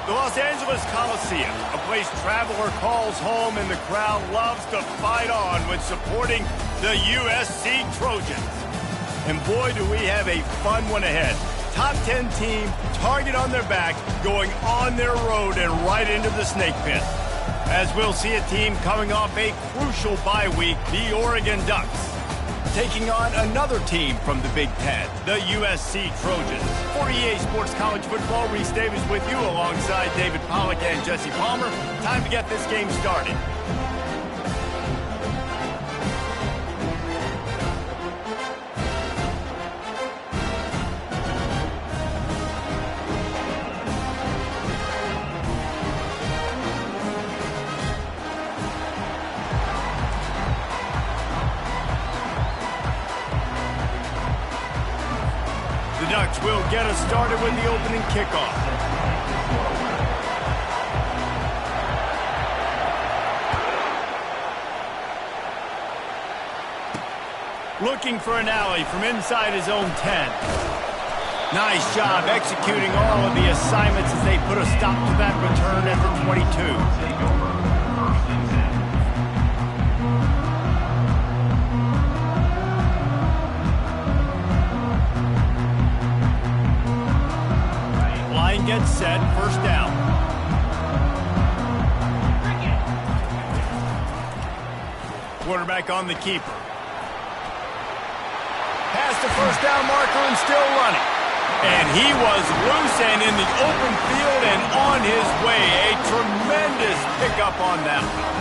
The Los Angeles Coliseum, a place traveler calls home and the crowd loves to fight on when supporting the USC Trojans. And boy, do we have a fun one ahead. Top 10 team, target on their back, going on their road and right into the snake pit. As we'll see a team coming off a crucial bye week, the Oregon Ducks, taking on another team from the Big Ten, the USC Trojans. For EA Sports College Football, Reese Davis with you alongside David Pollack and Jesse Palmer. Time to get this game started. The Ducks will get us started with the opening kickoff. Looking for an alley from inside his own 10. Nice job executing all of the assignments as they put a stop to that return at the 22. Gets set, first down. Quarterback on the keeper. Past the first down marker and still running. And he was loose and in the open field and on his way. A tremendous pickup on that one.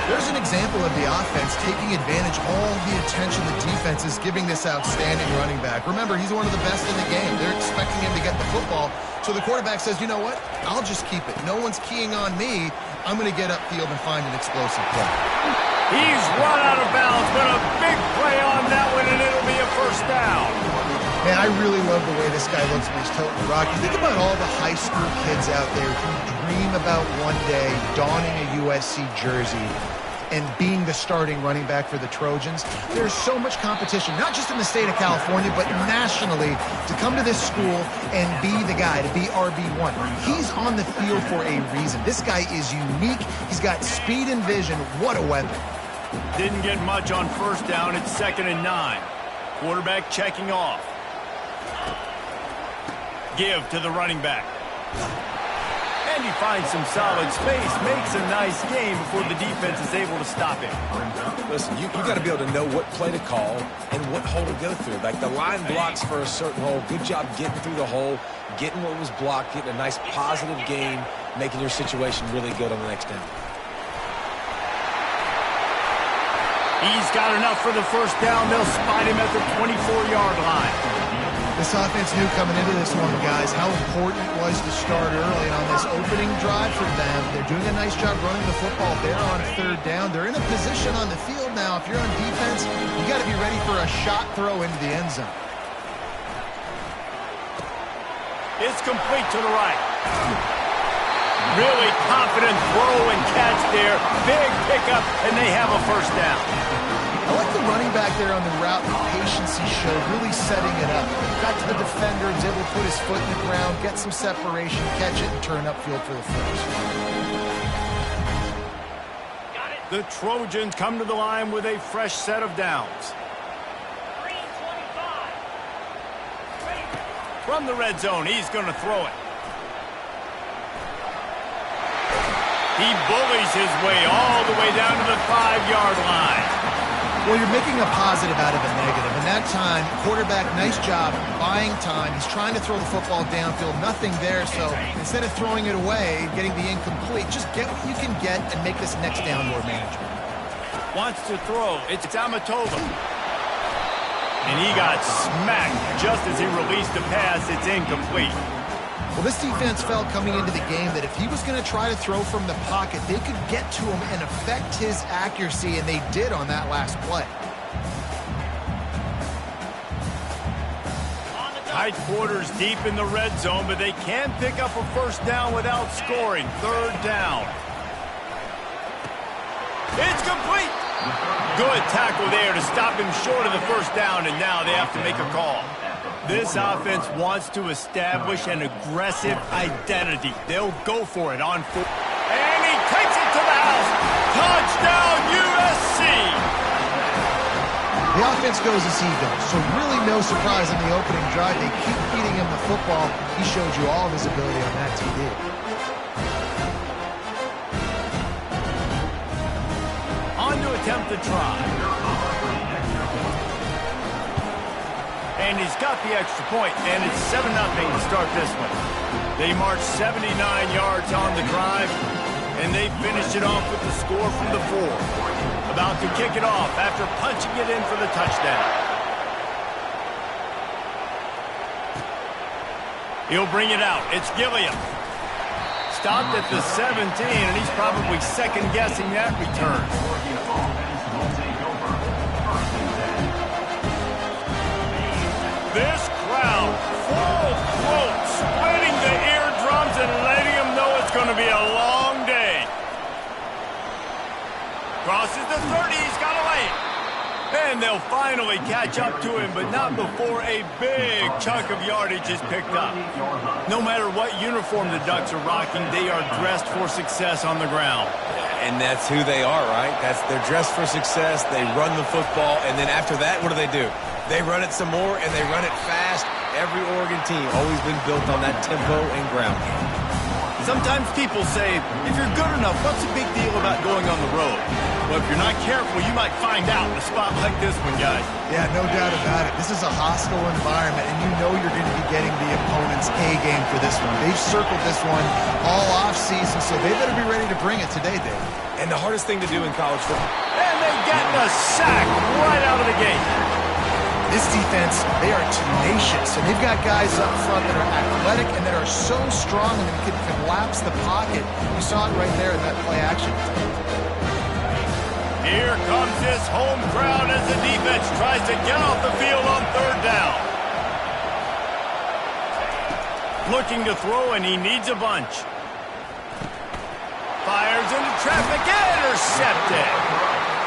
There's an example of the offense taking advantage of all the attention the defense is giving this outstanding running back. Remember, he's one of the best in the game. They're expecting him to get the football. So the quarterback says, you know what? I'll just keep it. No one's keying on me. I'm going to get upfield and find an explosive play. He's run out of bounds, but a big play on that one, and it'll be a first down. Man, I really love the way this guy looks when he's toting the rock. You think about all the high school kids out there who dream about one day donning a USC jersey and being the starting running back for the Trojans. There's so much competition, not just in the state of California, but nationally, to come to this school and be the guy, to be RB1. He's on the field for a reason. This guy is unique. He's got speed and vision. What a weapon. Didn't get much on first down. It's 2nd and 9. Quarterback checking off. Give to the running back. And he finds some solid space, makes a nice game before the defense is able to stop him. Listen, you got to be able to know what play to call and what hole to go through. Like the line blocks for a certain hole. Good job getting through the hole, getting what was blocked, getting a nice positive gain, making your situation really good on the next down. He's got enough for the first down. They'll spot him at the 24-yard line. This offense knew coming into this one, guys, how important it was to start early. And on this opening drive for them, they're doing a nice job running the football. They're on 3rd down. They're in a position on the field now. If you're on defense, you got to be ready for a shot throw into the end zone. It's complete to the right. Really confident throw and catch there. Big pickup, and they have a first down. I like the running back there on the route, the patience he showed, really setting it up. Got to the defender, was able to put his foot in the ground, get some separation, catch it, and turn upfield for the first. The Trojans come to the line with a fresh set of downs. From the red zone, he's going to throw it. He bullies his way all the way down to the 5-yard line. Well, you're making a positive out of a negative. And that time, quarterback, nice job buying time. He's trying to throw the football downfield. Nothing there. So instead of throwing it away, getting the incomplete, just get what you can get and make this next down more manageable. Wants to throw. It's Amatova. And he got smacked just as he released the pass. It's incomplete. Well, this defense felt coming into the game that if he was going to try to throw from the pocket, they could get to him and affect his accuracy, and they did on that last play. Tight quarters deep in the red zone, but they can pick up a first down without scoring. 3rd down. It's complete. Good tackle there to stop him short of the first down, and now they have to make a call. This offense wants to establish an aggressive identity. They'll go for it on foot. And he takes it to the house. Touchdown, USC! The offense goes as he goes, so really no surprise in the opening drive. They keep feeding him the football. He showed you all of his ability on that TD. On to attempt the try. And he's got the extra point, and it's 7-0 to start this one. They march 79 yards on the drive, and they finished it off with the score from the 4. About to kick it off after punching it in for the touchdown. He'll bring it out. It's Gilliam. Stopped at the 17, and he's probably second-guessing that return. This crowd, full throat, splitting the eardrums and letting them know it's going to be a long day. Crosses the 30, he's got away. And they'll finally catch up to him, but not before a big chunk of yardage is picked up. No matter what uniform the Ducks are rocking, they are dressed for success on the ground. And that's who they are, right? They're dressed for success. They run the football, and then after that, what do? They run it some more, and they run it fast. Every Oregon team always been built on that tempo and ground game. Sometimes people say, if you're good enough, what's the big deal about going on the road? Well, if you're not careful, you might find out in a spot like this one, guys. Yeah, no doubt about it. This is a hostile environment, and you know you're going to be getting the opponent's A-game for this one. They've circled this one all off-season, so they better be ready to bring it today, Dave. And the hardest thing to do in college football. And they get the sack right out of the gate. This defense, they are tenacious, and they've got guys up front that are athletic and that are so strong and they can collapse the pocket. You saw it right there in that play action. Here comes this home crowd as the defense tries to get off the field on third down. Looking to throw, and he needs a bunch. Fires into traffic, intercepted.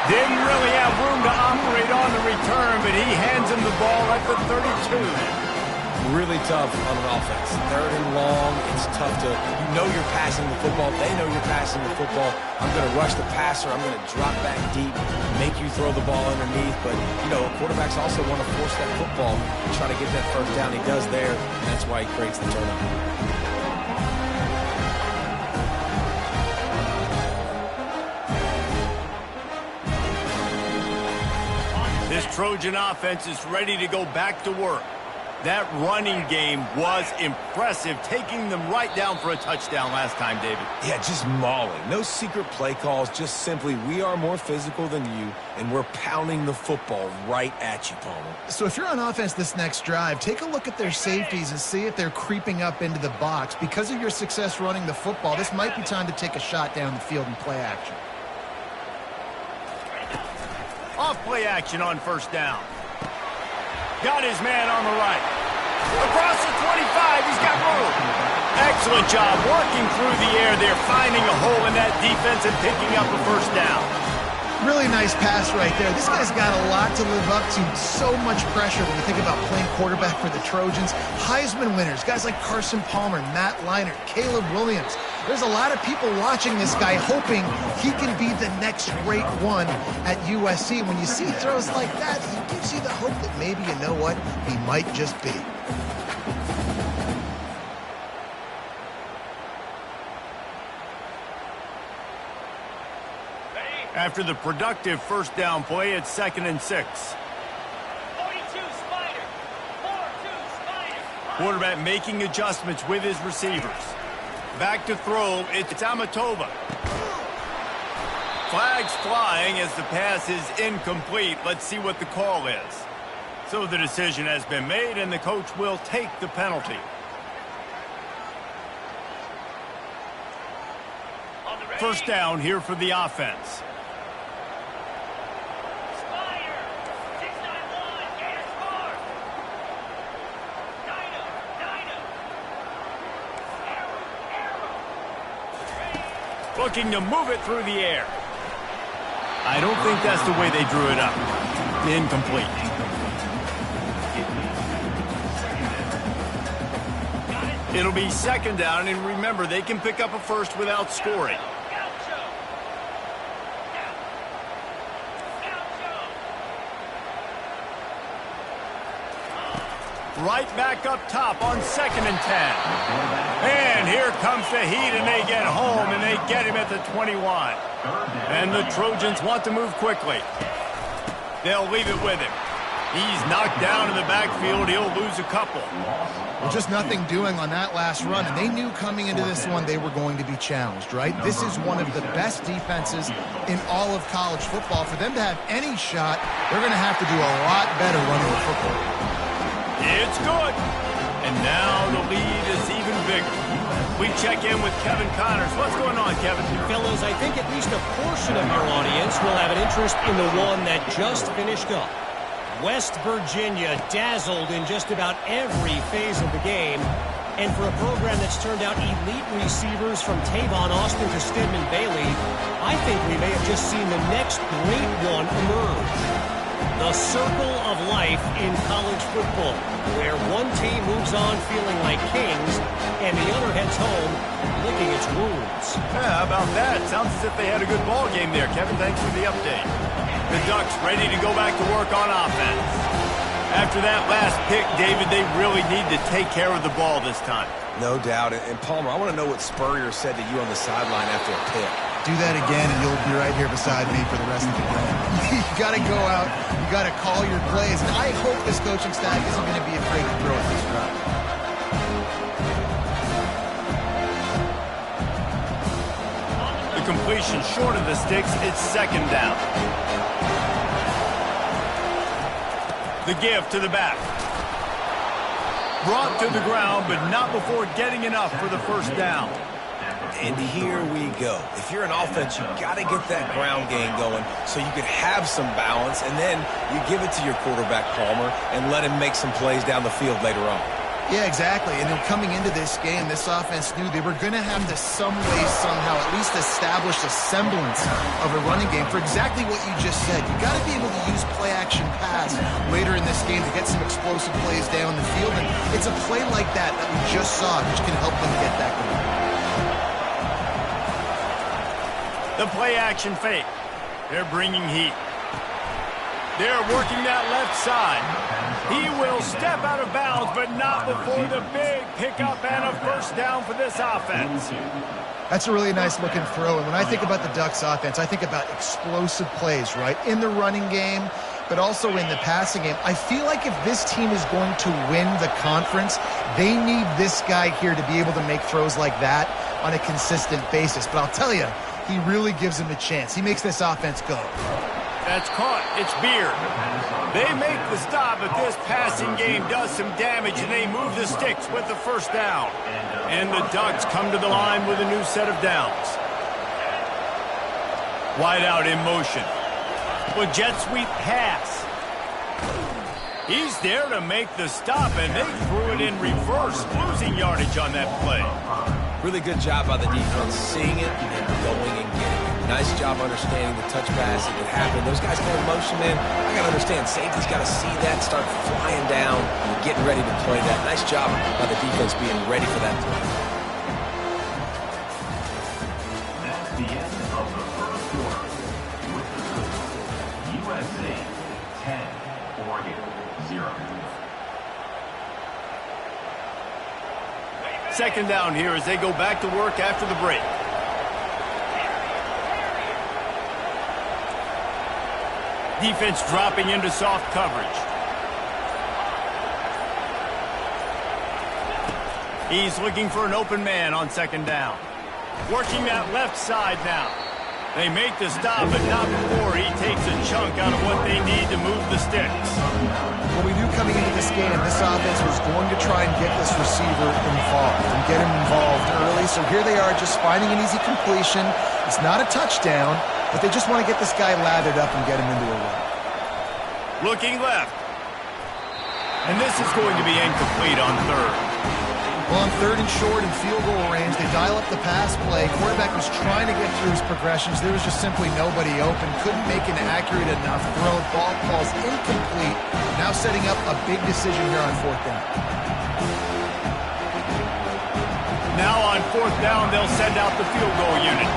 Didn't really have room to operate on the return, but he hands him the ball at the 32. Really tough on an offense. Third and long, it's tough to, you know you're passing the football. They know you're passing the football. I'm going to rush the passer. I'm going to drop back deep, make you throw the ball underneath. But, you know, quarterbacks also want to force that football and try to get that first down. He does there, and that's why he creates the turnover. This Trojan offense is ready to go back to work. That running game was impressive, taking them right down for a touchdown last time, David. Yeah, just mauling. No secret play calls, just simply we are more physical than you, and we're pounding the football right at you, Palmer. So if you're on offense this next drive, take a look at their safeties and see if they're creeping up into the box. Because of your success running the football, this might be time to take a shot down the field and play action. Off play action on first down. Got his man on the right. Across the 25, he's got room. Excellent job working through the air there, finding a hole in that defense and picking up a first down. Really nice pass right there. This guy's got a lot to live up to. So much pressure when you think about playing quarterback for the Trojans. Heisman winners, guys like Carson Palmer, Matt Leinart, Caleb Williams. There's a lot of people watching this guy hoping he can be the next great one at USC. When you see throws like that, he gives you the hope that maybe, you know what, he might just be. After the productive first down play, it's 2nd and 6. 42 Spider. 4-2 Spider. Quarterback making adjustments with his receivers. Back to throw, it's Amatova. Flags flying as the pass is incomplete. Let's see what the call is. So the decision has been made, and the coach will take the penalty. First down here for the offense. Looking to move it through the air. I don't think that's the way they drew it up. Incomplete. It'll be second down, and remember, they can pick up a first without scoring. Right back up top on 2nd and 10. And here comes the heat, and they get home, and they get him at the 21. And the Trojans want to move quickly. They'll leave it with him. He's knocked down in the backfield. He'll lose a couple. Well, just nothing doing on that last run, and they knew coming into this one they were going to be challenged, right? This is one of the best defenses in all of college football. For them to have any shot, they're going to have to do a lot better running the football. It's good. And now the lead is even bigger. We check in with Kevin Connors. What's going on, Kevin? Fellas, I think at least a portion of your audience will have an interest in the one that just finished up. West Virginia dazzled in just about every phase of the game. And for a program that's turned out elite receivers from Tavon Austin to Stedman Bailey, I think we may have just seen the next great one emerge. The circle of life in college football, where one team moves on feeling like kings, and the other heads home licking its wounds. Yeah, how about that? Sounds as if they had a good ball game there, Kevin. Thanks for the update. The Ducks ready to go back to work on offense. After that last pick, David, they really need to take care of the ball this time. No doubt. And Palmer, I want to know what Spurrier said to you on the sideline after a pick. Do that again, and you'll be right here beside me for the rest of the game. You got to go out. You got to call your plays. And I hope this coaching staff isn't going to be afraid to throw it this route. The completion short of the sticks. It's 2nd down. The give to the back. Brought to the ground, but not before getting enough for the first down. And here we go. If you're an offense, you got to get that ground game going so you can have some balance, and then you give it to your quarterback, Palmer, and let him make some plays down the field later on. Yeah, exactly. And then coming into this game, this offense knew they were going to have to some way, somehow, at least establish a semblance of a running game for exactly what you just said. You got to be able to use play-action pass later in this game to get some explosive plays down the field. And it's a play like that that we just saw, which can help them get that going. The play-action fake. They're bringing heat. They're working that left side. He will step out of bounds, but not before the big pickup and a first down for this offense. That's a really nice looking throw. And when I think about the Ducks offense, I think about explosive plays, right? In the running game, but also in the passing game. I feel like if this team is going to win the conference, they need this guy here to be able to make throws like that on a consistent basis. But I'll tell you, he really gives him a chance. He makes this offense go. That's caught. It's Beard. They make the stop, but this passing game does some damage, and they move the sticks with the first down. And the Ducks come to the line with a new set of downs. Wide out in motion. With jet sweep pass. He's there to make the stop, and they threw it in reverse, losing yardage on that play. Really good job by the defense, seeing it and going and getting it. Nice job understanding the touch pass that could happen. Those guys go in motion, man. I got to understand, safety's got to see that, start flying down, and getting ready to play that. Nice job by the defense being ready for that play. That's the end of the first quarter. With the score, USA 10, Oregon 0. Second down here as they go back to work after the break. Defense dropping into soft coverage. He's looking for an open man on second down. Working that left side now. They make the stop, but not before he takes a chunk out of what they need to move the sticks. Well, we knew coming into this game, this offense was going to try and get this receiver involved and get him involved early. So here they are just finding an easy completion. It's not a touchdown, but they just want to get this guy lathered up and get him into a run. Looking left. And this is going to be incomplete on third. Well, on third and short and field goal range, they dial up the pass play. Quarterback was trying to get through his progressions. There was just simply nobody open. Couldn't make an accurate enough throw. Ball falls incomplete. Now setting up a big decision here on fourth down. Now on 4th down, they'll send out the field goal unit.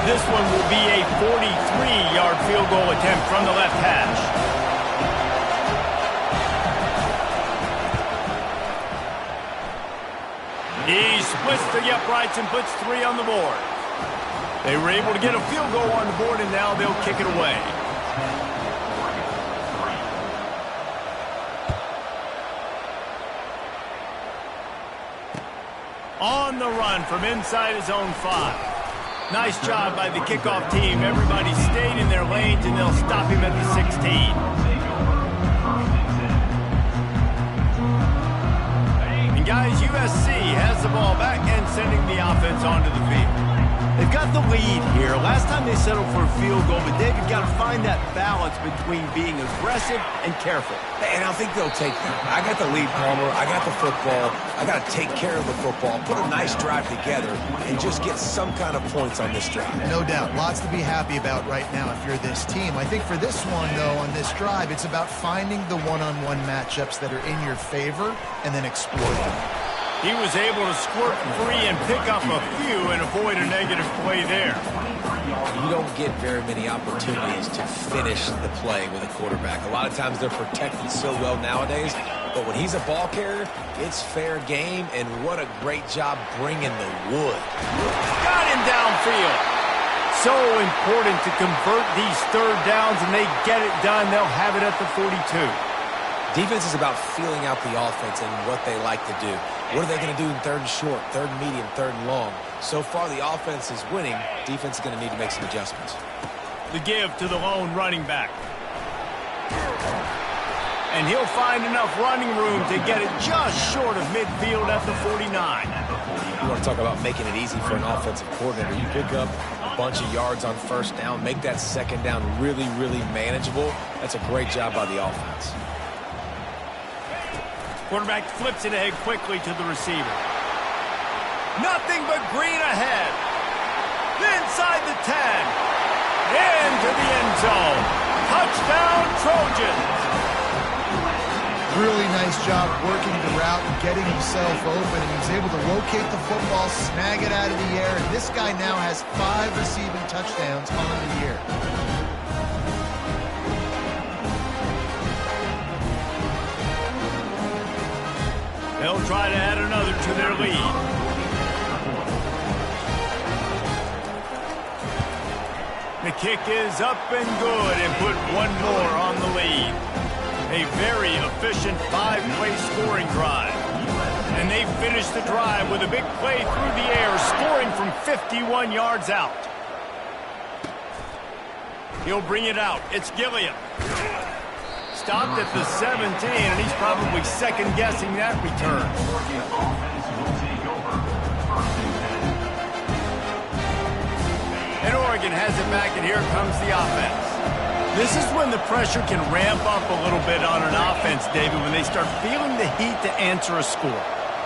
This one will be a 43-yard field goal attempt from the left hash. He splits the uprights and puts 3 on the board. They were able to get a field goal on the board, and now they'll kick it away. On the run from inside his own 5. Nice job by the kickoff team. Everybody stayed in their lanes, and they'll stop him at the 16. And guys, USC has the ball back and sending the offense onto the field. They've got the lead here. Last time they settled for a field goal, but David got to find that balance between being aggressive and careful. And I think they'll take that. I got the lead, Palmer. I got the football. I got to take care of the football, put a nice drive together, and just get some kind of points on this drive. No doubt. Lots to be happy about right now if you're this team. I think for this one, though, on this drive, it's about finding the one-on-one matchups that are in your favor and then exploiting them. He was able to squirt free and pick up a few and avoid a negative play there. You don't get very many opportunities to finish the play with a quarterback. A lot of times they're protected so well nowadays, but when he's a ball carrier, it's fair game, and what a great job bringing the wood. Got him downfield. So important to convert these 3rd downs, and they get it done. They'll have it at the 42. Defense is about feeling out the offense and what they like to do. What are they going to do in 3rd and short, 3rd and medium, 3rd and long? So far, the offense is winning. Defense is going to need to make some adjustments. The give to the lone running back. And he'll find enough running room to get it just short of midfield at the 49. You want to talk about making it easy for an offensive coordinator. You pick up a bunch of yards on 1st down, make that 2nd down really, really manageable. That's a great job by the offense. Quarterback flips it ahead quickly to the receiver. Nothing but green ahead. Inside the 10. Into the end zone. Touchdown, Trojans. Really nice job working the route and getting himself open, and he's able to locate the football, snag it out of the air, and this guy now has 5 receiving touchdowns on the year. They'll try to add another to their lead. The kick is up and good and put 1 more on the lead. A very efficient 5-play scoring drive. And they finish the drive with a big play through the air, scoring from 51 yards out. He'll bring it out. It's Gilliam. Stopped at the 17, and he's probably second-guessing that return. And Oregon has it back, and here comes the offense. This is when the pressure can ramp up a little bit on an offense, David, when they start feeling the heat to answer a score.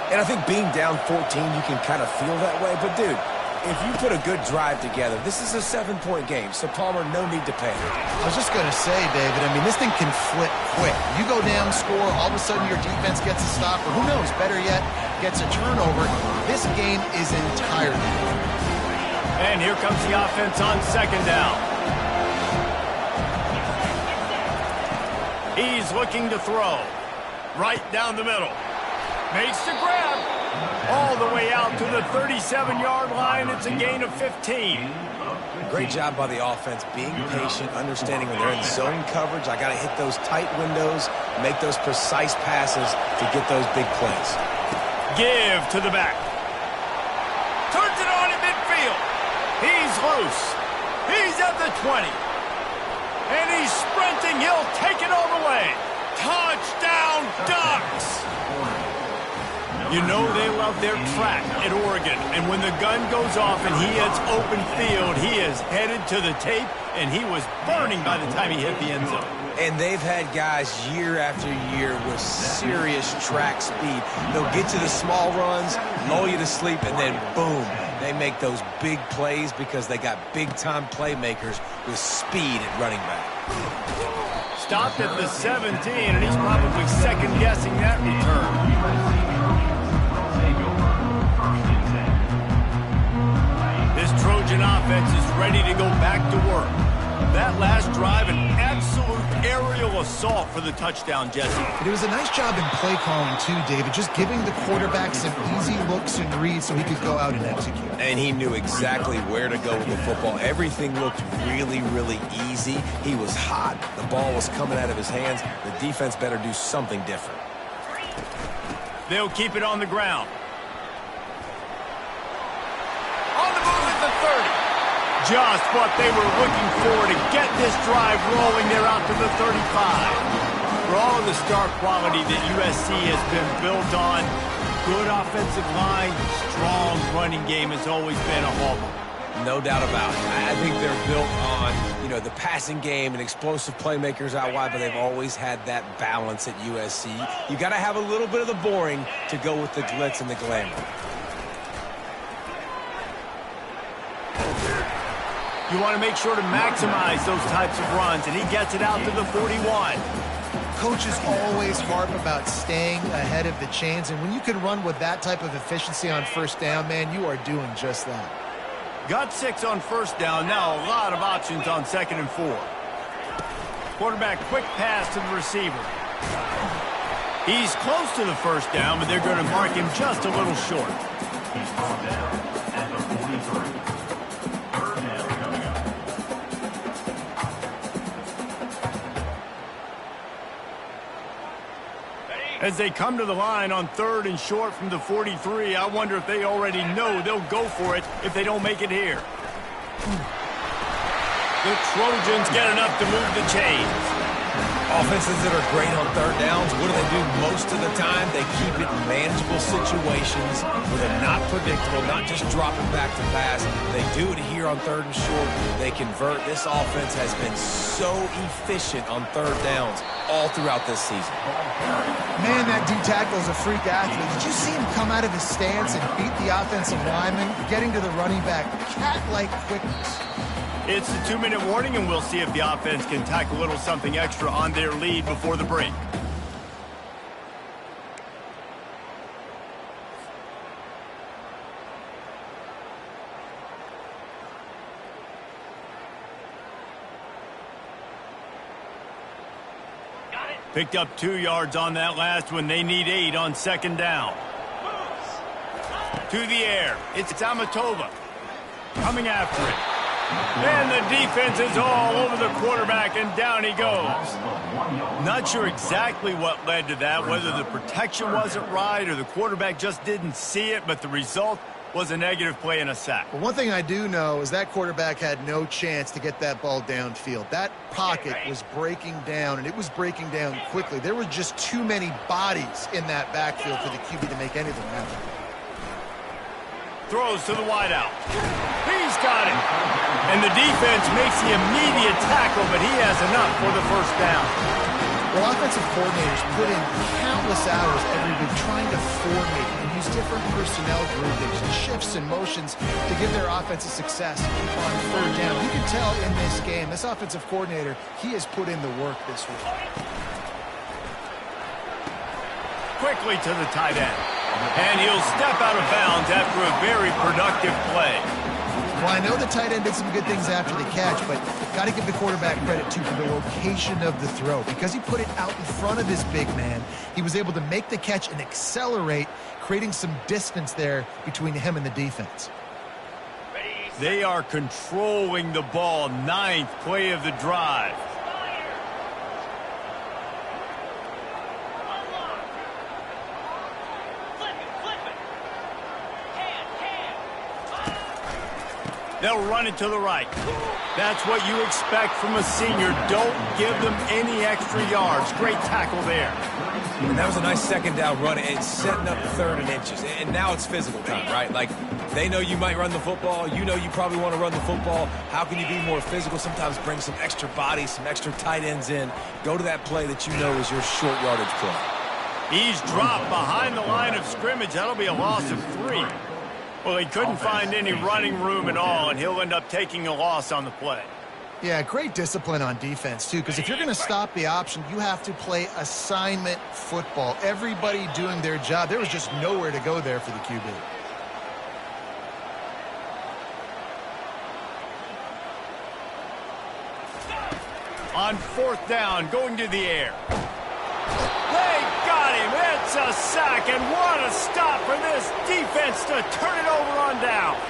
And I think being down 14, you can kind of feel that way. But, dude, if you put a good drive together, this is a 7-point game, so Palmer, no need to panic. I was just going to say, David, I mean, this thing can flip quick. You go down, score, all of a sudden your defense gets a stop, or who knows, better yet, gets a turnover. This game is entirely different. And here comes the offense on 2nd down. He's looking to throw. Right down the middle. Makes the grab. All the way out to the 37-yard line. It's a gain of 15. Great job by the offense, being patient, understanding when they're in zone coverage, I got to hit those tight windows, make those precise passes to get those big plays. Give to the back. Turns it on in midfield. He's loose. He's at the 20. And he's sprinting. He'll take it all the way. Touchdown, Ducks! You know they love their track at Oregon. And when the gun goes off and he hits open field, he is headed to the tape, and he was burning by the time he hit the end zone. And they've had guys year after year with serious track speed. They'll get to the small runs, lull you to sleep, and then boom, they make those big plays because they got big-time playmakers with speed at running back. Stopped at the 17, and he's probably second-guessing that return. offense is ready to go back to work. That last drive, an absolute aerial assault for the touchdown, Jesse. It was a nice job in play calling, too, David, just giving the quarterback some easy looks and reads so he could go out and execute. And he knew exactly where to go with the football. Everything looked really, really easy. He was hot. The ball was coming out of his hands. The defense better do something different. They'll keep it on the ground. On the move at the 30. Just what they were looking for to get this drive rolling. They're out to the 35. For all of the star quality that USC has been built on, good offensive line, strong running game has always been a hallmark. No doubt about it. I think they're built on, the passing game and explosive playmakers out wide, but they've always had that balance at USC. You got to have a little bit of the boring to go with the glitz and the glamour. You want to make sure to maximize those types of runs, and he gets it out to the 41. Coaches always harp about staying ahead of the chains, and when you can run with that type of efficiency on first down, man, you are doing just that. Got 6 on first down. Now a lot of options on 2nd and 4. Quarterback quick pass to the receiver. He's close to the first down, but they're going to mark him just a little short. He's brought down at the 43. Third down coming up. As they come to the line on 3rd and short from the 43, I wonder if they already know they'll go for it if they don't make it here. The Trojans get enough to move the chains. Offenses that are great on third downs, what do? Most of the time, they keep it in manageable situations where they're not predictable, not just dropping back to pass. They do it here on 3rd and short. They convert. This offense has been so efficient on third downs all throughout this season. Man, that D tackle is a freak athlete. Did you see him come out of his stance and beat the offensive lineman, getting to the running back? Cat-like quickness. It's the 2-minute warning, and we'll see if the offense can tack a little something extra on their lead before the break. Got it. Picked up 2 yards on that last one. They need 8 on 2nd down. To the air. It's Amatova coming after it. And the defense is all over the quarterback, and down he goes. Not sure exactly what led to that, whether the protection wasn't right or the quarterback just didn't see it, but the result was a negative play and a sack. Well, one thing I do know is that quarterback had no chance to get that ball downfield. That pocket was breaking down, and it was breaking down quickly. There were just too many bodies in that backfield for the QB to make anything happen. Throws to the wideout. He's got it. And the defense makes the immediate tackle, but he has enough for the first down. Well, offensive coordinators put in countless hours every week trying to formate and use different personnel groupings and shifts and motions to give their offensive success on 3rd down. You can tell in this game, this offensive coordinator, he has put in the work this week. Quickly to the tight end. And he'll step out of bounds after a very productive play. Well, I know the tight end did some good things after the catch, but got to give the quarterback credit, too, for the location of the throw. Because he put it out in front of his big man, he was able to make the catch and accelerate, creating some distance there between him and the defense. They are controlling the ball. 9th play of the drive. They'll run it to the right. That's what you expect from a senior. Don't give them any extra yards. Great tackle there. And that was a nice 2nd down run. It's setting up 3rd and inches. And now it's physical time, right? Like, they know you might run the football. You know you probably want to run the football. How can you be more physical? Sometimes bring some extra bodies, some extra tight ends in. Go to that play that you know is your short yardage play. He's dropped behind the line of scrimmage. That'll be a loss of 3. Well, he couldn't find any running room at all, and he'll end up taking a loss on the play. Yeah, great discipline on defense, too, because if you're going to stop the option, you have to play assignment football. Everybody doing their job. There was just nowhere to go there for the QB. On 4th down, going to the air. They got him. It's a sack, and what a stop for this defense to turn it over on downs.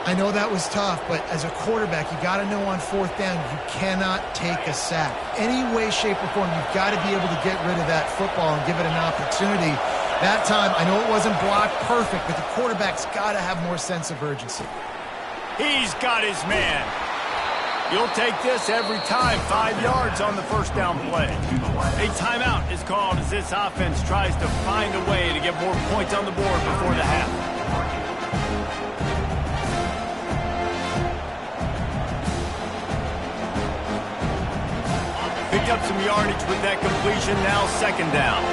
I know that was tough, but as a quarterback, you got to know on 4th down, you cannot take a sack. Any way, shape, or form, you've got to be able to get rid of that football and give it an opportunity. That time, I know it wasn't blocked perfect, but the quarterback's got to have more sense of urgency. He's got his man. You'll take this every time. 5 yards on the 1st down play. A timeout is called as this offense tries to find a way to get more points on the board before the half. Picked up some yardage with that completion. Now 2nd down.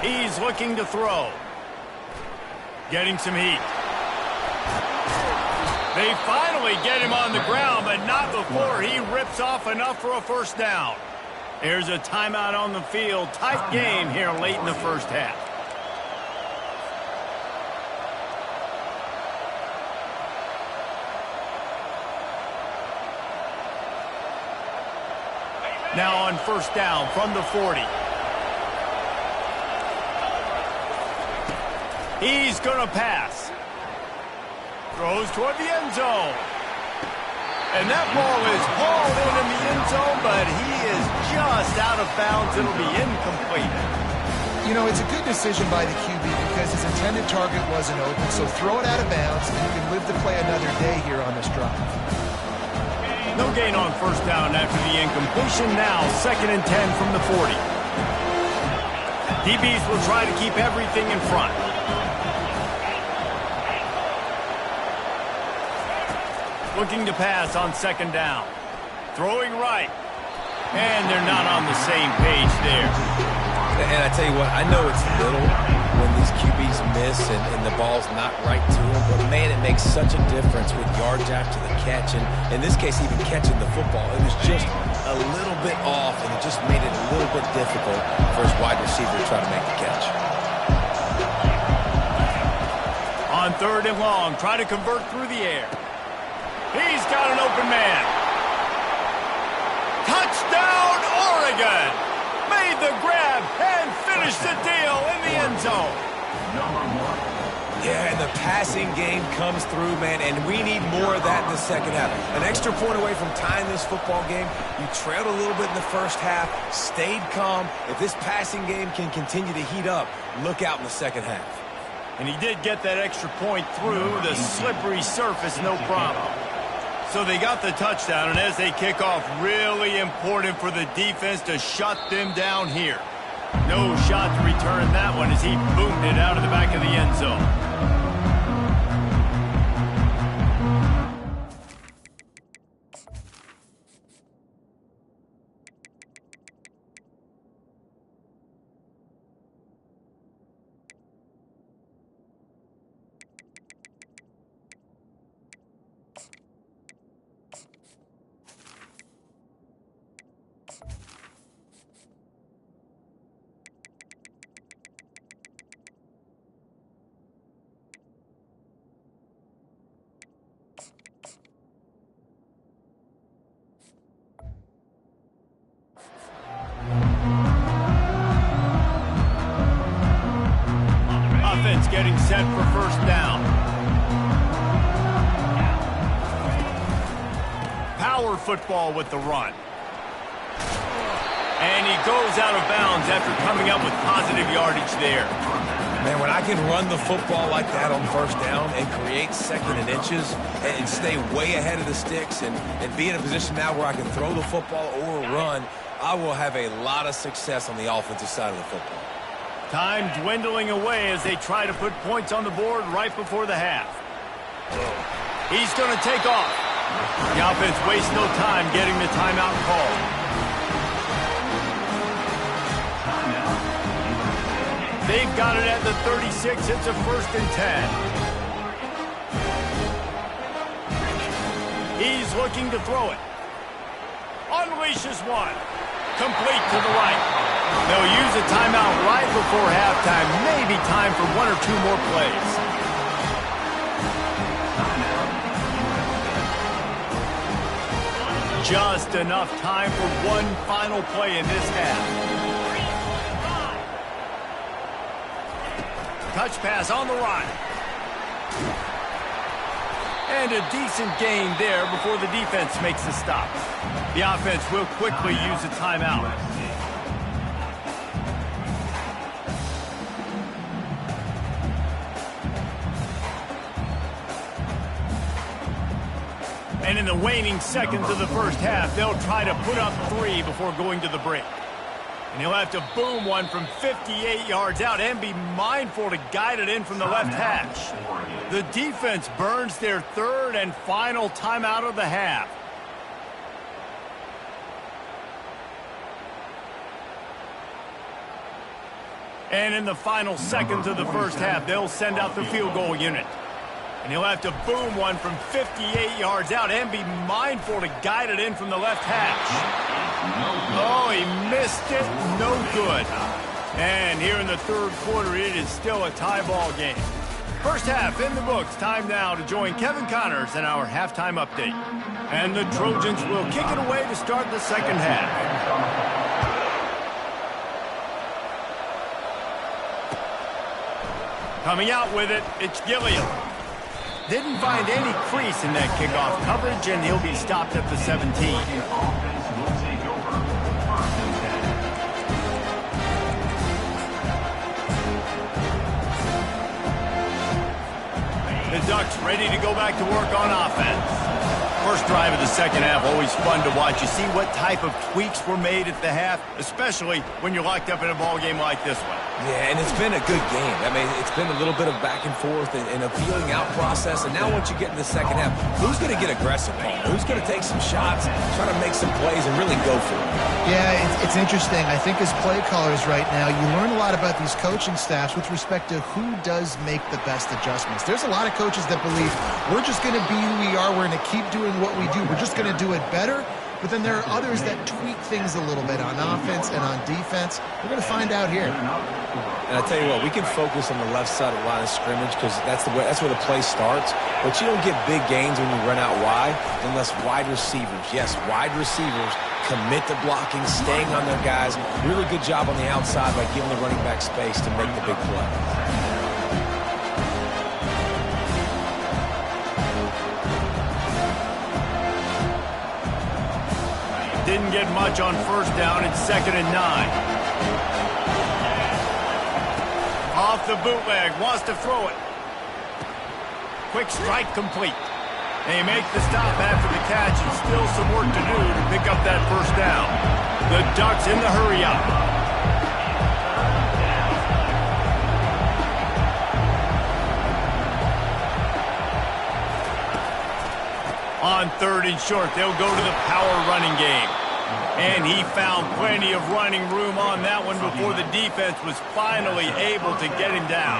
He's looking to throw. Getting some heat. They finally get him on the ground, but not before he rips off enough for a 1st down. There's a timeout on the field. Tight game here late in the 1st half. Now on 1st down from the 40. He's going to pass. Throws toward the end zone. And that ball is hauled in the end zone, but he is just out of bounds. It'll be incomplete. You know, it's a good decision by the QB because his intended target wasn't open, so throw it out of bounds, and you can live to play another day here on this drive. No gain on 1st down after the incompletion. Now 2nd and 10 from the 40. DBs will try to keep everything in front. Looking to pass on 2nd down. Throwing right. And they're not on the same page there. And I tell you what, I know it's little when these QBs miss and the ball's not right to them, but man, it makes such a difference with yards after the catch. And in this case, even catching the football, it was just a little bit off, and it just made it a little bit difficult for his wide receiver to try to make the catch. On 3rd and long, try to convert through the air. He's got an open man. Touchdown, Oregon! Made the grab and finished the deal in the end zone. Yeah, and the passing game comes through, man, and we need more of that in the 2nd half. An extra point away from tying this football game. You trailed a little bit in the 1st half, stayed calm. If this passing game can continue to heat up, look out in the 2nd half. And he did get that extra point through the slippery surface, no problem. So they got the touchdown, and as they kick off, really important for the defense to shut them down here. No shot to return that one as he boomed it out of the back of the end zone. Getting set for 1st down. Power football with the run. And he goes out of bounds after coming up with positive yardage there. Man, when I can run the football like that on 1st down and create 2nd and inches and stay way ahead of the sticks and be in a position now where I can throw the football or run, I will have a lot of success on the offensive side of the football. Time dwindling away as they try to put points on the board right before the half. He's going to take off. The offense wastes no time getting the timeout called. They've got it at the 36. It's a 1st and 10. He's looking to throw it. Unleashes one. Complete to the right. They'll use a timeout right before halftime. Maybe time for one or two more plays. Just enough time for one final play in this half. Touch pass on the run. And a decent gain there before the defense makes the stop. The offense will quickly use a timeout. And in the waning seconds of the first half, they'll try to put up 3 before going to the break. And he'll have to boom one from 58 yards out and be mindful to guide it in from the left hash. The defense burns their third and final timeout of the half. And in the final seconds of the first half, they'll send out the field goal unit. And he'll have to boom one from 58 yards out and be mindful to guide it in from the left hash. Oh, he missed it. No good. And here in the third quarter, it is still a tie ball game. First half in the books. Time now to join Kevin Connors in our halftime update. And the Trojans will kick it away to start the second half. Coming out with it, it's Gilliam. Didn't find any crease in that kickoff coverage, and he'll be stopped at the 17. The Ducks ready to go back to work on offense. First drive of the second half, always fun to watch. You see what type of tweaks were made at the half, especially when you're locked up in a ball game like this one. Yeah, and it's been a good game. I mean, it's been a little bit of back and forth and a feeling out process. And now once you get in the second half, who's going to get aggressive, Paul? Who's going to take some shots, try to make some plays, and really go for it? Yeah, it's interesting. I think as play callers right now, you learn a lot about these coaching staffs with respect to who does make the best adjustments. There's a lot of coaches that believe we're just going to be who we are. We're going to keep doing what we do. We're just going to do it better. But then there are others that tweak things a little bit on offense and on defense. We're going to find out here. And I tell you what, we can focus on the left side of the line of scrimmage because that's where the play starts. But you don't get big gains when you run out wide unless wide receivers, yes, wide receivers commit to blocking, staying on their guys. Really good job on the outside by giving the running back space to make the big play. Didn't get much on first down. It's 2nd and 9. Off the bootleg. Wants to throw it. Quick strike complete. They make the stop after the catch. And still some work to do to pick up that first down. The Ducks in the hurry up. On 3rd and short, they'll go to the power running game. And he found plenty of running room on that one before the defense was finally able to get him down.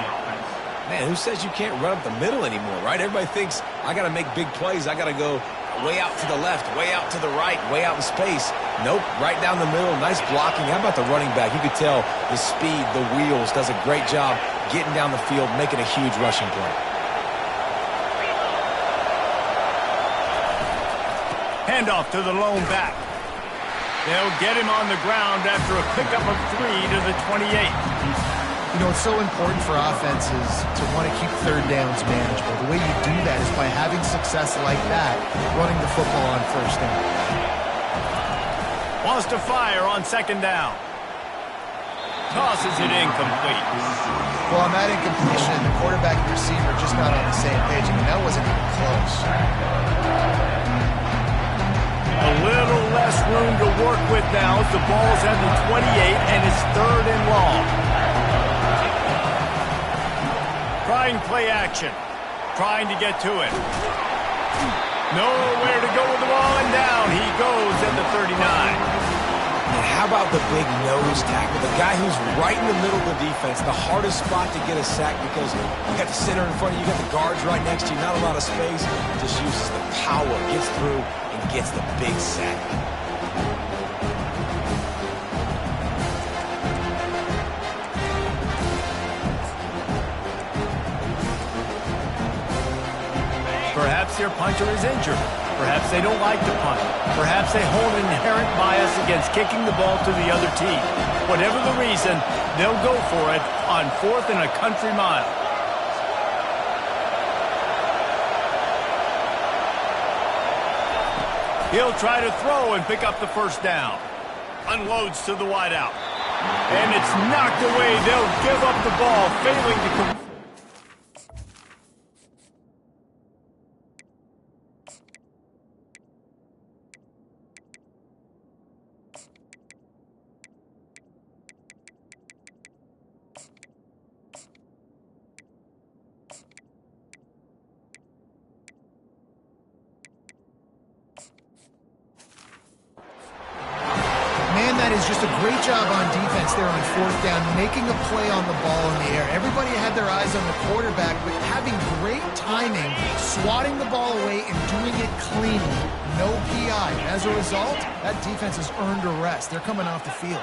Man, who says you can't run up the middle anymore, right? Everybody thinks I got to make big plays. I got to go way out to the left, way out to the right, way out in space. Nope, right down the middle. Nice blocking. How about the running back? You could tell the speed, the wheels, does a great job getting down the field, making a huge rushing play. Handoff to the lone back. They'll get him on the ground after a pickup of 3 to the 28. You know, it's so important for offenses to want to keep third downs manageable. The way you do that is by having success like that, running the football on first down. Wants to fire on 2nd down. Tosses it incomplete. Well, on that incompletion, the quarterback and receiver just not on the same page. I mean, that wasn't even close. A little less room to work with now as the ball's at the 28 and it's 3rd and long. Trying play action. Trying to get to it. Nowhere to go with the ball, and down he goes at the 39. And how about the big nose tackle? The guy who's right in the middle of the defense, the hardest spot to get a sack because you got the center in front of you, you got the guards right next to you, not a lot of space. Just uses the power, gets through, and gets the big sack. their punter is injured. Perhaps they don't like to punt. Perhaps they hold an inherent bias against kicking the ball to the other team. Whatever the reason, they'll go for it on 4th and a country mile. He'll try to throw and pick up the first down. Unloads to the wideout. And it's knocked away. They'll give up the ball, failing to complete. That is just a great job on defense there on 4th down, making a play on the ball in the air. Everybody had their eyes on the quarterback, but having great timing, swatting the ball away and doing it cleanly. No PI. As a result, that defense has earned a rest. They're coming off the field.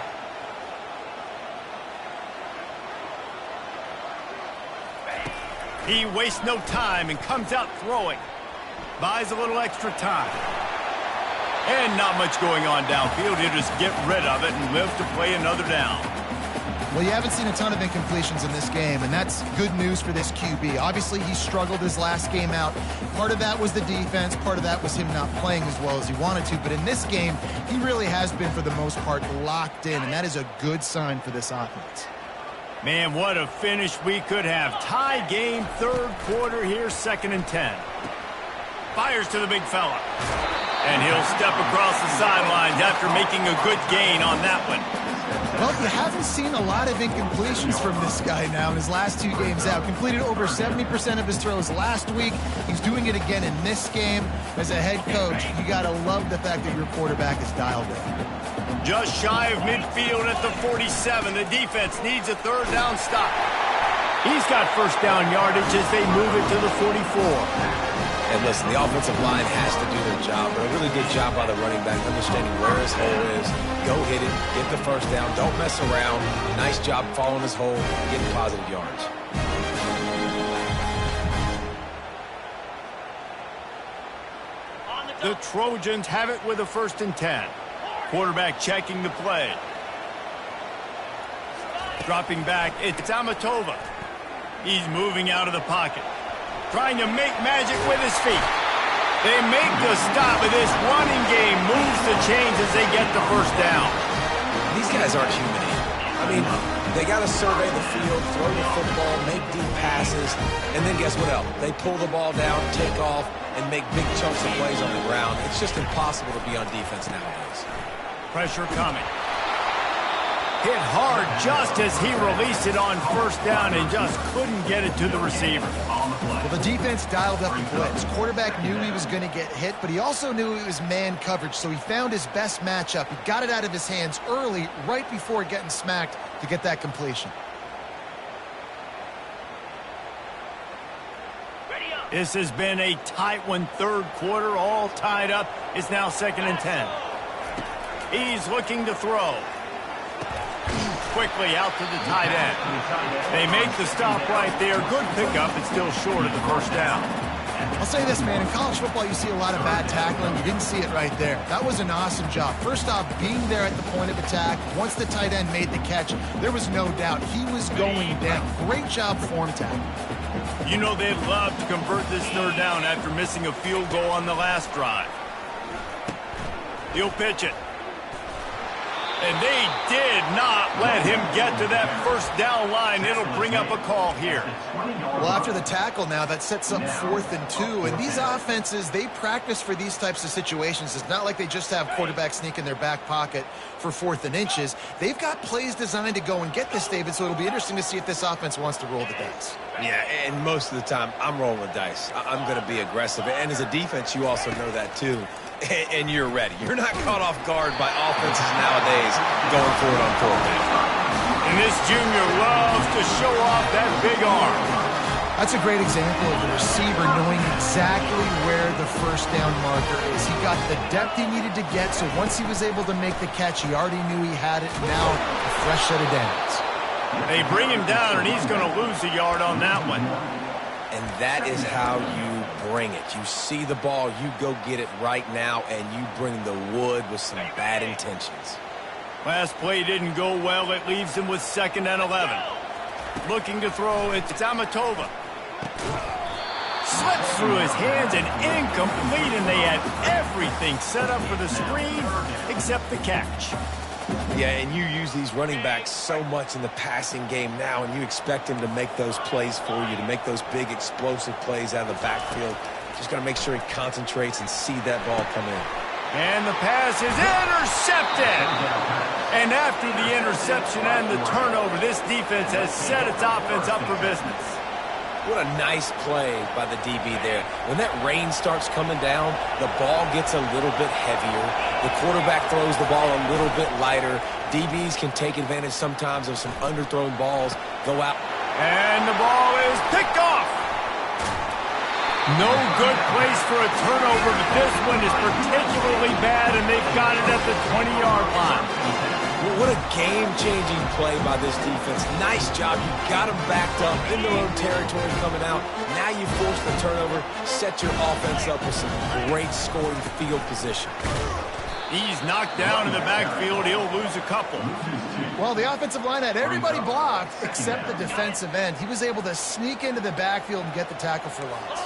He wastes no time and comes out throwing. Buys a little extra time. And not much going on downfield. He'll just get rid of it and live to play another down. Well, you haven't seen a ton of incompletions in this game, and that's good news for this QB. Obviously, he struggled his last game out. Part of that was the defense. Part of that was him not playing as well as he wanted to. But in this game, he really has been, for the most part, locked in, and that is a good sign for this offense. Man, what a finish we could have. Tie game, 3rd quarter here, 2nd and 10. Fires to the big fella. And he'll step across the sidelines after making a good gain on that one. Well, you haven't seen a lot of incompletions from this guy now in his last 2 games out. Completed over 70% of his throws last week. He's doing it again in this game. As a head coach, you got to love the fact that your quarterback is dialed in. Just shy of midfield at the 47. The defense needs a 3rd down stop. He's got 1st down yardage as they move it to the 44. And listen, the offensive line has to do their job, but a really good job by the running back, understanding where his hole is. Go hit it, get the 1st down, don't mess around. Nice job following his hole, getting positive yards. The Trojans have it with a 1st and 10. Quarterback checking the play. Dropping back, it's Amatova. He's moving out of the pocket. Trying to make magic with his feet. They make the stop, and this running game moves the chains as they get the 1st down. These guys aren't human. I mean, they got to survey the field, throw the football, make deep passes, and then guess what else? They pull the ball down, take off, and make big chunks of plays on the ground. It's just impossible to be on defense nowadays. Pressure coming. Hit hard just as he released it on 1st down and just couldn't get it to the receiver. Well, the defense dialed up the blitz. Quarterback knew he was going to get hit, but he also knew it was man coverage, so he found his best matchup. He got it out of his hands early, right before getting smacked, to get that completion. This has been a tight one, 3rd quarter, all tied up. It's now 2nd and 10. He's looking to throw. Quickly out to the tight end. They make the stop right there. Good pickup. It's still short of the 1st down. I'll say this, man. In college football, you see a lot of bad tackling. You didn't see it right there. That was an awesome job. First off, being there at the point of attack. Once the tight end made the catch, there was no doubt he was going down. Great job form tackle. You know they'd love to convert this 3rd down after missing a field goal on the last drive. He'll pitch it. And they did not let him get to that 1st down line. It'll bring up a call here. Well, after the tackle now, that sets up 4th and 2. And these offenses, they practice for these types of situations. It's not like they just have quarterbacks sneak in their back pocket for 4th and inches. They've got plays designed to go and get this, David, so it'll be interesting to see if this offense wants to roll the dice. Yeah, and most of the time, I'm rolling the dice. I'm going to be aggressive. And as a defense, you also know that, too. And you're ready. You're not caught off guard by offenses nowadays going for it on 4th down. And this junior loves to show off that big arm. That's a great example of the receiver knowing exactly where the 1st down marker is. He got the depth he needed to get, so once he was able to make the catch, he already knew he had it. Now, a fresh set of downs. They bring him down, and he's going to lose a yard on that one. And that is how you bring it. You see the ball, you go get it right now, and you bring the wood with some bad intentions. Last play didn't go well. It leaves him with 2nd and 11. Looking to throw, it's Amatova. Slips through his hands and incomplete, and they had everything set up for the screen except the catch. Yeah, and you use these running backs so much in the passing game now, and you expect him to make those plays for you, to make those big explosive plays out of the backfield. Just got to make sure he concentrates and see that ball come in. And the pass is intercepted. And after the interception and the turnover, this defense has set its offense up for business. What a nice play by the DB there. When that rain starts coming down, the ball gets a little bit heavier. The quarterback throws the ball a little bit lighter. DBs can take advantage sometimes of some underthrown balls. Go out. And the ball is picked off. No good place for a turnover, but this one is particularly bad, and they've got it at the 20-yard line. What a game-changing play by this defense. Nice job. You got them backed up in their own territory coming out. Now you force the turnover, set your offense up with some great scoring field position. He's knocked down in the backfield. He'll lose a couple. Well, the offensive line had everybody blocked except the defensive end. He was able to sneak into the backfield and get the tackle for loss.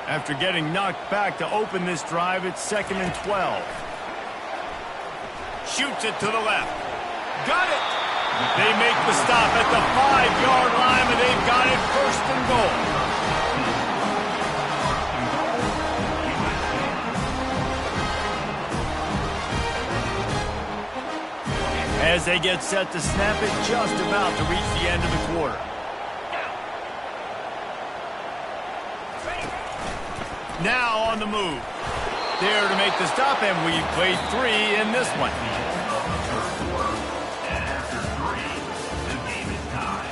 After getting knocked back to open this drive, it's 2nd and 12. Shoots it to the left. Got it. They make the stop at the 5-yard line, and they've got it 1st and goal. As they get set to snap it, just about to reach the end of the quarter. Now on the move. There to make the stop, and we've played 3 in this one. And after 3, the game is tied.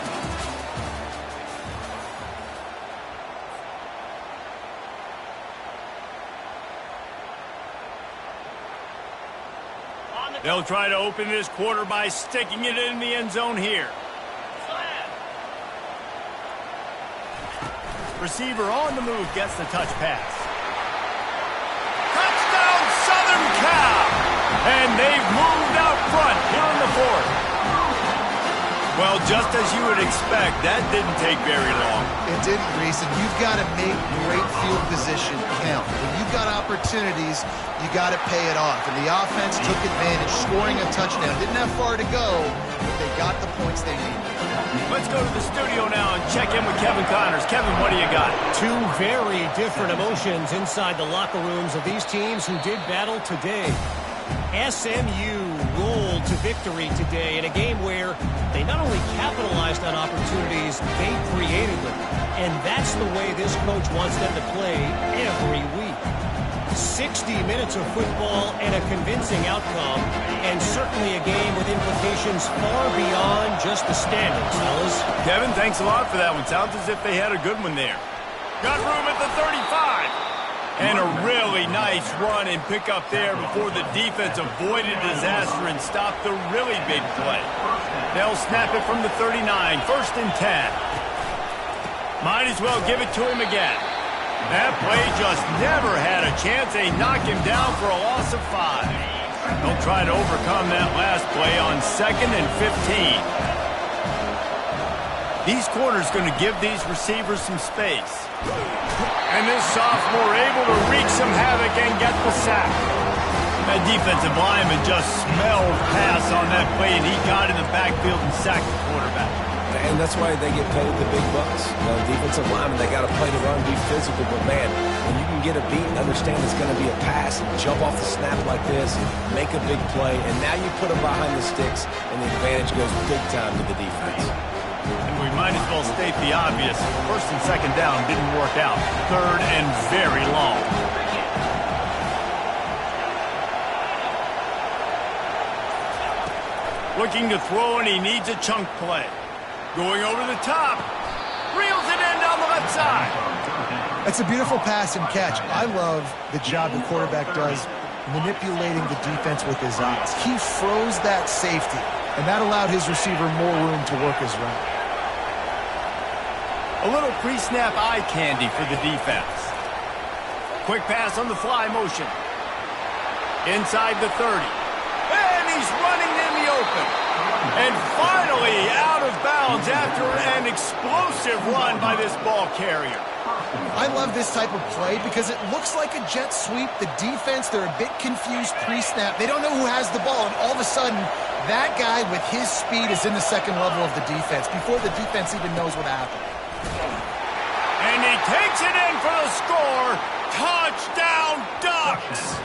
They'll try to open this quarter by sticking it in the end zone here. Receiver on the move gets the touch pass. Touchdown, Southern Cal! And they've moved out front here in the 4th. Well, just as you would expect, that didn't take very long. It didn't, Reese, and you've got to make great field position count. When you've got opportunities, you got to pay it off. And the offense took advantage, scoring a touchdown. Didn't have far to go, but they got the points they needed. Let's go to the studio now and check in with Kevin Connors. Kevin, what do you got? 2 very different emotions inside the locker rooms of these teams who did battle today. SMU rolled to victory today in a game where they not only capitalized on opportunities, they created them. And that's the way this coach wants them to play every week. 60 minutes of football and a convincing outcome, and certainly a game with implications far beyond just the standings, fellas. Kevin, thanks a lot for that one. Sounds as if they had a good one there. Got room at the 35. And a really nice run and pick up there before the defense avoided disaster and stopped the really big play. They'll snap it from the 39, 1st and 10. Might as well give it to him again. That play just never had a chance. They knock him down for a loss of 5. They'll try to overcome that last play on 2nd and 15. These corners going to give these receivers some space. And this sophomore able to wreak some havoc and get the sack. That defensive lineman just smelled pass on that play, and he got in the backfield and sacked the quarterback. And that's why they get paid the big bucks. Defensive linemen, they got to play the run, be physical. But, man, when you can get a beat and understand it's going to be a pass and jump off the snap like this, make a big play, and now you put them behind the sticks, and the advantage goes big time to the defense. And we might as well state the obvious. 1st and 2nd down didn't work out. 3rd and very long. Looking to throw, and he needs a chunk play. Going over the top. Reels it in down the left side. That's a beautiful pass and catch. I love the job the quarterback does manipulating the defense with his eyes. He froze that safety, and that allowed his receiver more room to work his route. A little pre-snap eye candy for the defense. Quick pass on the fly motion. Inside the 30. And he's running in the open. And finally out of bounds after an explosive run by this ball carrier. I love this type of play because it looks like a jet sweep. The defense, they're a bit confused pre-snap. They don't know who has the ball, and all of a sudden, that guy with his speed is in the second level of the defense before the defense even knows what happened. And he takes it in for the score. Touchdown, Ducks!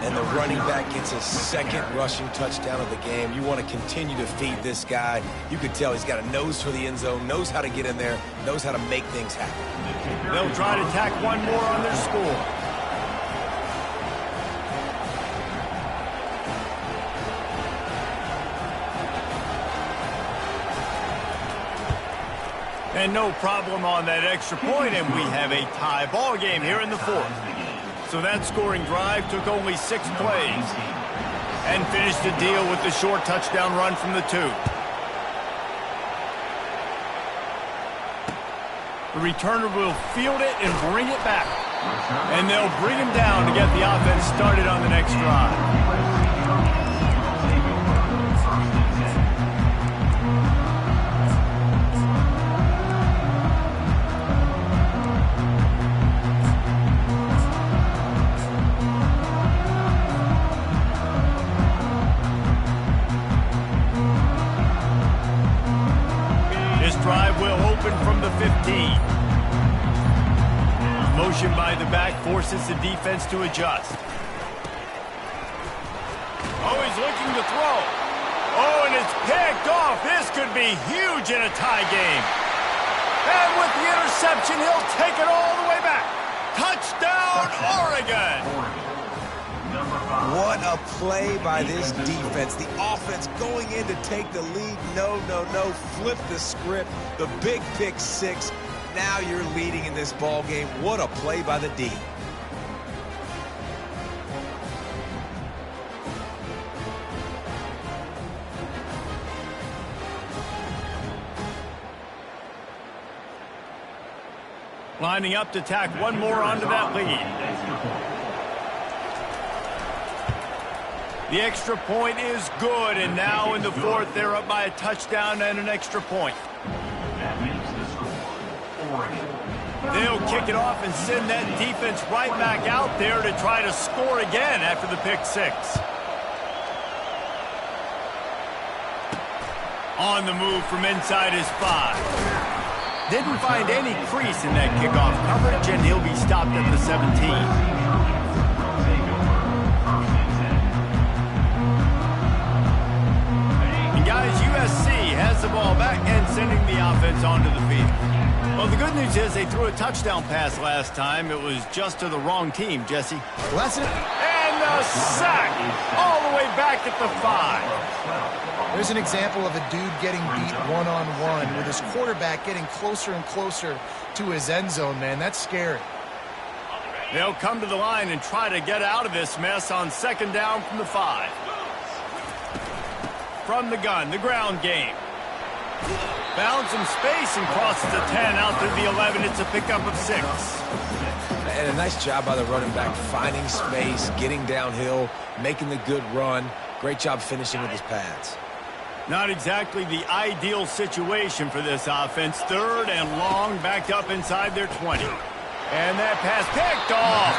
And the running back gets his second rushing touchdown of the game. You want to continue to feed this guy. You could tell he's got a nose for the end zone, knows how to get in there, knows how to make things happen. They'll try to tack one more on their score. And no problem on that extra point, and we have a tie ball game here in the fourth. So that scoring drive took only 6 plays and finished the deal with the short touchdown run from the 2. The returner will field it and bring it back. And they'll bring him down to get the offense started on the next drive. Drive will open from the 15. Motion by the back forces the defense to adjust. Oh, he's looking to throw. Oh, and it's picked off. This could be huge in a tie game. And with the interception, he'll take it all the way back. Touchdown, Oregon! What a play by this defense. The offense going in to take the lead. No. Flip the script. The big pick 6. Now you're leading in this ball game. What a play by the D. Lining up to tack one more onto that lead. The extra point is good, and now in the fourth, they're up by a touchdown and an extra point. That makes the score, Oregon. They'll kick it off and send that defense right back out there to try to score again after the pick 6. On the move from inside his 5. Didn't find any crease in that kickoff coverage, and he'll be stopped at the 17. Guys, USC has the ball back and sending the offense onto the field. Well, the good news is they threw a touchdown pass last time. It was just to the wrong team, Jesse. Lesson. And the sack all the way back at the 5. There's an example of a dude getting beat one-on-one with his quarterback getting closer and closer to his end zone, man. That's scary. They'll come to the line and try to get out of this mess on second down from the 5. From the gun, the ground game. Found some space and crosses the 10 out through the 11. It's a pickup of 6. And a nice job by the running back, finding space, getting downhill, making the good run. Great job finishing with his pads. Not exactly the ideal situation for this offense. Third and long, backed up inside their 20. And that pass picked off.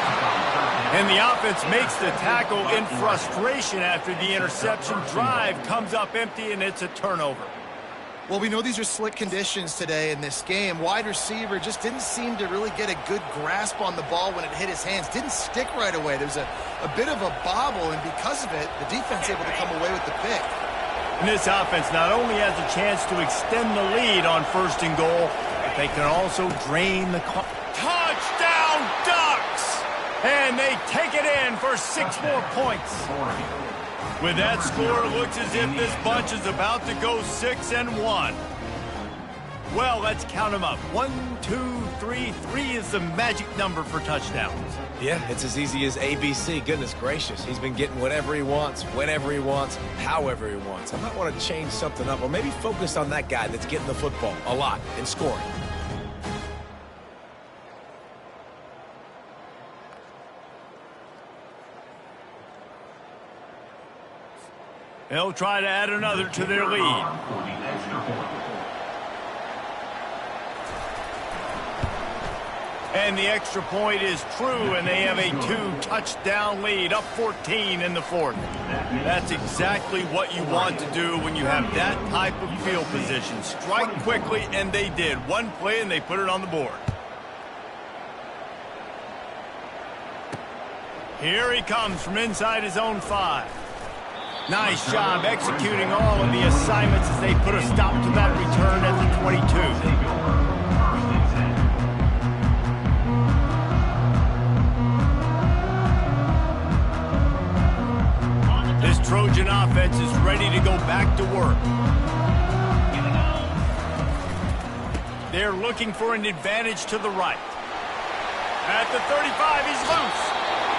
And the offense makes the tackle in frustration after the interception. Drive comes up empty, and it's a turnover. Well, we know these are slick conditions today in this game. Wide receiver just didn't seem to really get a good grasp on the ball when it hit his hands. Didn't stick right away. There was a bit of a bobble, and because of it, the defense able to come away with the pick. And this offense not only has a chance to extend the lead on first and goal, but they can also drain the clock. Touchdown, Ducks! And they take it in for 6 more points. With that score, it looks as if this bunch is about to go 6-1. Well, let's count them up. 1, 2, 3. 3 is the magic number for touchdowns. Yeah, it's as easy as ABC. Goodness gracious. He's been getting whatever he wants, whenever he wants, however he wants. I might want to change something up, or maybe focus on that guy that's getting the football a lot and scoring. They'll try to add another to their lead. For the extra point. And the extra point is true, and they have a 2-touchdown lead, up 14 in the fourth. That's exactly what you want to do when you have that type of field position. Strike quickly, and they did. One play, and they put it on the board. Here he comes from inside his own 5. Nice job executing all of the assignments as they put a stop to that return at the 22. This Trojan offense is ready to go back to work. They're looking for an advantage to the right. At the 35, he's loose.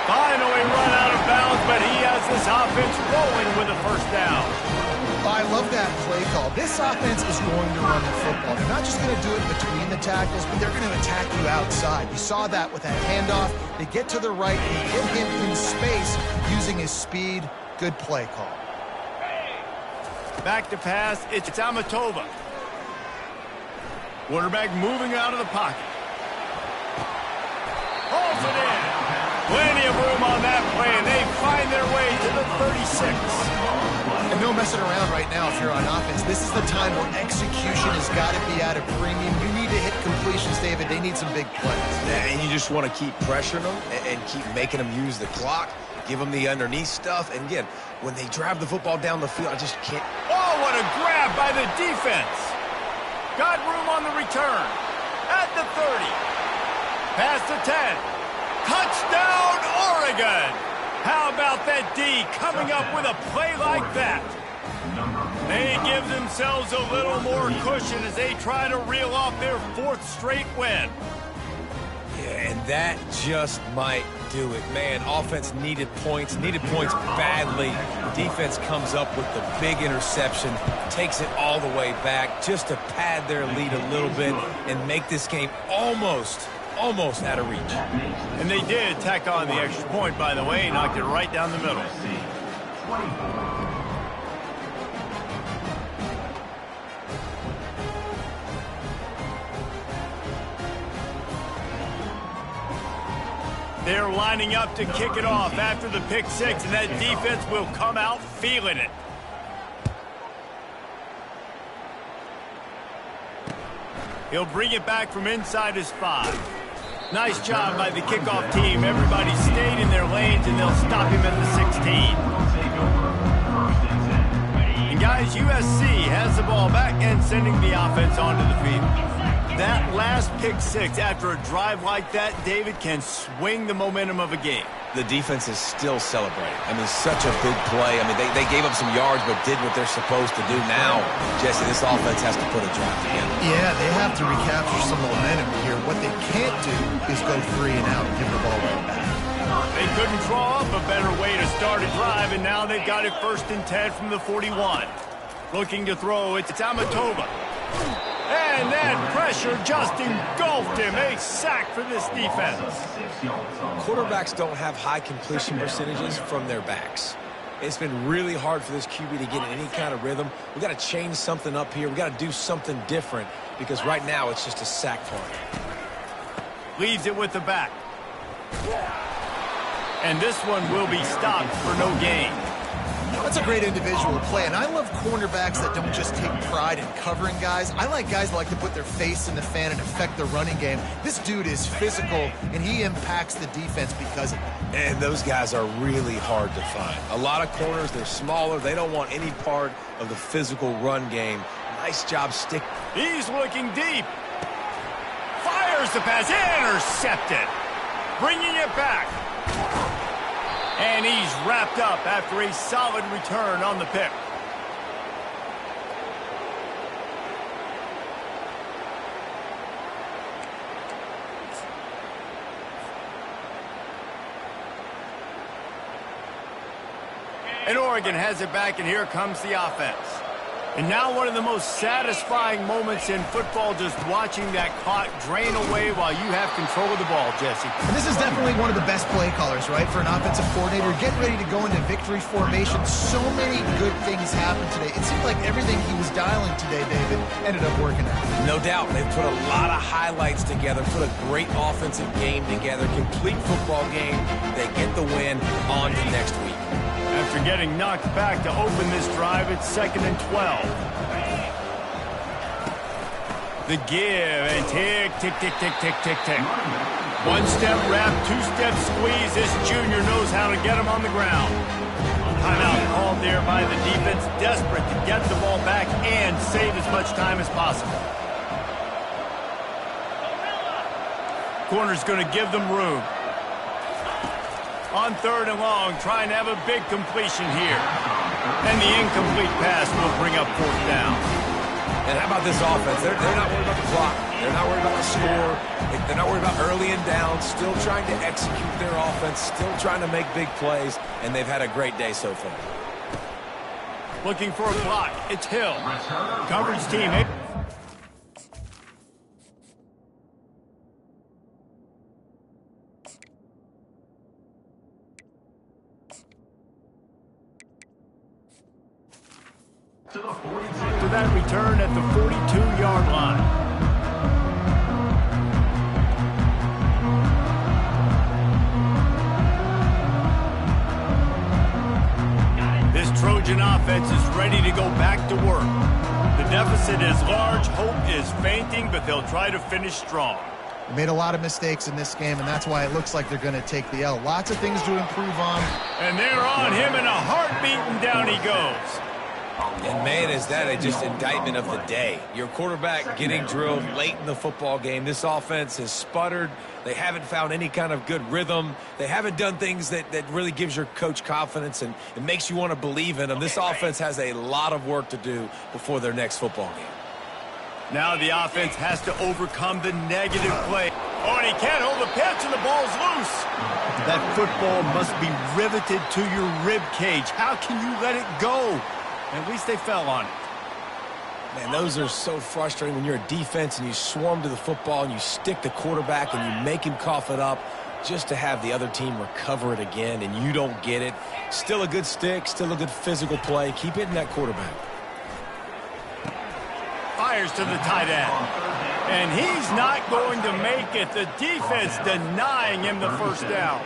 Finally run out of bounds, but he has this offense rolling with a first down. I love that play call. This offense is going to run the football. They're not just going to do it between the tackles, but they're going to attack you outside. You saw that with that handoff. They get to the right and get him in space using his speed. Good play call. Back to pass, it's Amatova. Quarterback moving out of the pocket. Holds it in. Plenty of room on that play, and they find their way to the 36. And no messing around right now if you're on offense. This is the time where execution has got to be at a premium. You need to hit completions, David. They need some big plays. And you just want to keep pressuring them and keep making them use the clock. Give them the underneath stuff. And again, when they drive the football down the field, I just can't. Oh, what a grab by the defense. Got room on the return. At the 30. Past the 10. Touchdown, Oregon. How about that D coming up with a play like that? They give themselves a little more cushion as they try to reel off their 4th straight win. Yeah, and that just might do it. Man, offense needed points badly. Defense comes up with the big interception, takes it all the way back just to pad their lead a little bit and make this game almost out of reach. And they did tack on the extra point, by the way, knocked it right down the middle. They're lining up to kick it off after the pick 6, and that defense will come out feeling it. He'll bring it back from inside his 5. Nice job by the kickoff team. Everybody stayed in their lanes, and they'll stop him at the 16. And guys, USC has the ball back and sending the offense onto the field. That last pick 6 after a drive like that, David, can swing the momentum of a game. The defense is still celebrating. I mean, such a big play. I mean, they gave up some yards but did what they're supposed to do. Now, Jesse, this offense has to put a drive together. Yeah, they have to recapture some momentum here. What they can't do is go 3 and out and give the ball right back. They couldn't draw up a better way to start a drive, and now they've got it 1st and 10 from the 41. Looking to throw, it's Amatova. And that pressure just engulfed him. A sack for this defense. Quarterbacks don't have high completion percentages from their backs. It's been really hard for this QB to get in any kind of rhythm. We've got to change something up here. We've got to do something different because right now it's just a sack target. Leaves it with the back. And this one will be stopped for no gain. That's a great individual play, and I love cornerbacks that don't just take pride in covering guys. I like guys that like to put their face in the fan and affect the running game. This dude is physical, and he impacts the defense because of that. And those guys are really hard to find. A lot of corners, they're smaller. They don't want any part of the physical run game. Nice job stick. He's looking deep. Fires the pass. Intercepted. Bringing it back. And he's wrapped up after a solid return on the pick. And Oregon has it back, and here comes the offense. And now one of the most satisfying moments in football, just watching that clock drain away while you have control of the ball, Jesse. And this is definitely one of the best play callers, right, for an offensive coordinator. Getting ready to go into victory formation. So many good things happened today. It seemed like everything he was dialing today, David, ended up working out. No doubt. They've put a lot of highlights together, put a great offensive game together, complete football game. They get the win. On to next week. After getting knocked back to open this drive, it's 2nd and 12. The give and tick, tick, tick, tick, tick, tick, tick. One-step wrap, two-step squeeze. This junior knows how to get him on the ground. Timeout called there by the defense, desperate to get the ball back and save as much time as possible. Corner's going to give them room. On 3rd and long, trying to have a big completion here. And the incomplete pass will bring up 4th down. And how about this offense? They're not worried about the clock. They're not worried about the score. They're not worried about early and down. Still trying to execute their offense. Still trying to make big plays. And they've had a great day so far. Looking for a block. It's Hill. Coverage team. To that return at the 42-yard line. This Trojan offense is ready to go back to work. The deficit is large, hope is fainting, but they'll try to finish strong. They made a lot of mistakes in this game, and that's why it looks like they're going to take the L. Lots of things to improve on. And they're on him, and a heartbeat, and down he goes. And, man, is that a just indictment of the day. Your quarterback getting drilled late in the football game. This offense has sputtered. They haven't found any kind of good rhythm. They haven't done things that really gives your coach confidence and it makes you want to believe in them. This offense has a lot of work to do before their next football game. Now the offense has to overcome the negative play. Oh, and he can't hold the pitch, and the ball's loose. That football must be riveted to your rib cage. How can you let it go? At least they fell on it. Man, those are so frustrating when you're a defense and you swarm to the football and you stick the quarterback and you make him cough it up just to have the other team recover it again and you don't get it. Still a good stick, still a good physical play. Keep hitting that quarterback. Fires to the tight end. And he's not going to make it. The defense denying him the first down.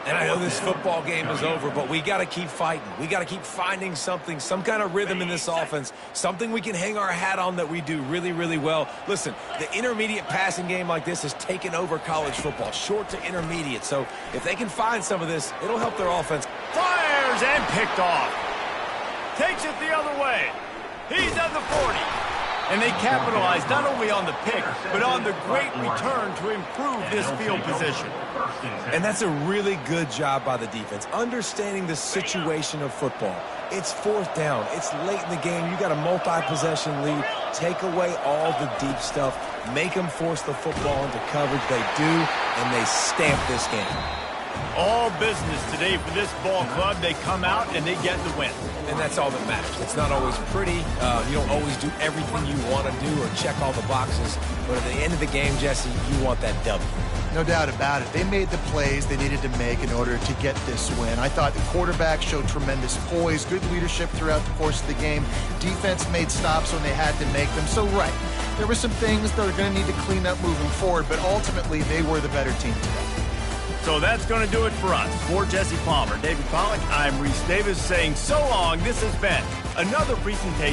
And I know this football game is over, but we got to keep fighting. We got to keep finding something, some kind of rhythm in this offense, something we can hang our hat on that we do really, really well. Listen, the intermediate passing game like this has taken over college football, short to intermediate. So if they can find some of this, it'll help their offense. Fires and picked off. Takes it the other way. He's at the 40. And they capitalized not only on the pick, but on the great return to improve this field position. And that's a really good job by the defense, understanding the situation of football. It's 4th down. It's late in the game. You got a multi-possession lead. Take away all the deep stuff. Make them force the football into coverage. They do, and they stamp this game. All business today for this ball club. They come out and they get the win. And that's all that matters. It's not always pretty. You don't always do everything you want to do or check all the boxes. But at the end of the game, Jesse, you want that W. No doubt about it. They made the plays they needed to make in order to get this win. I thought the quarterback showed tremendous poise, good leadership throughout the course of the game. Defense made stops when they had to make them. So, right, there were some things that are going to need to clean up moving forward, but ultimately they were the better team today. So that's going to do it for us. For Jesse Palmer, David Pollack, I'm Reese Davis saying so long. This has been another presentation.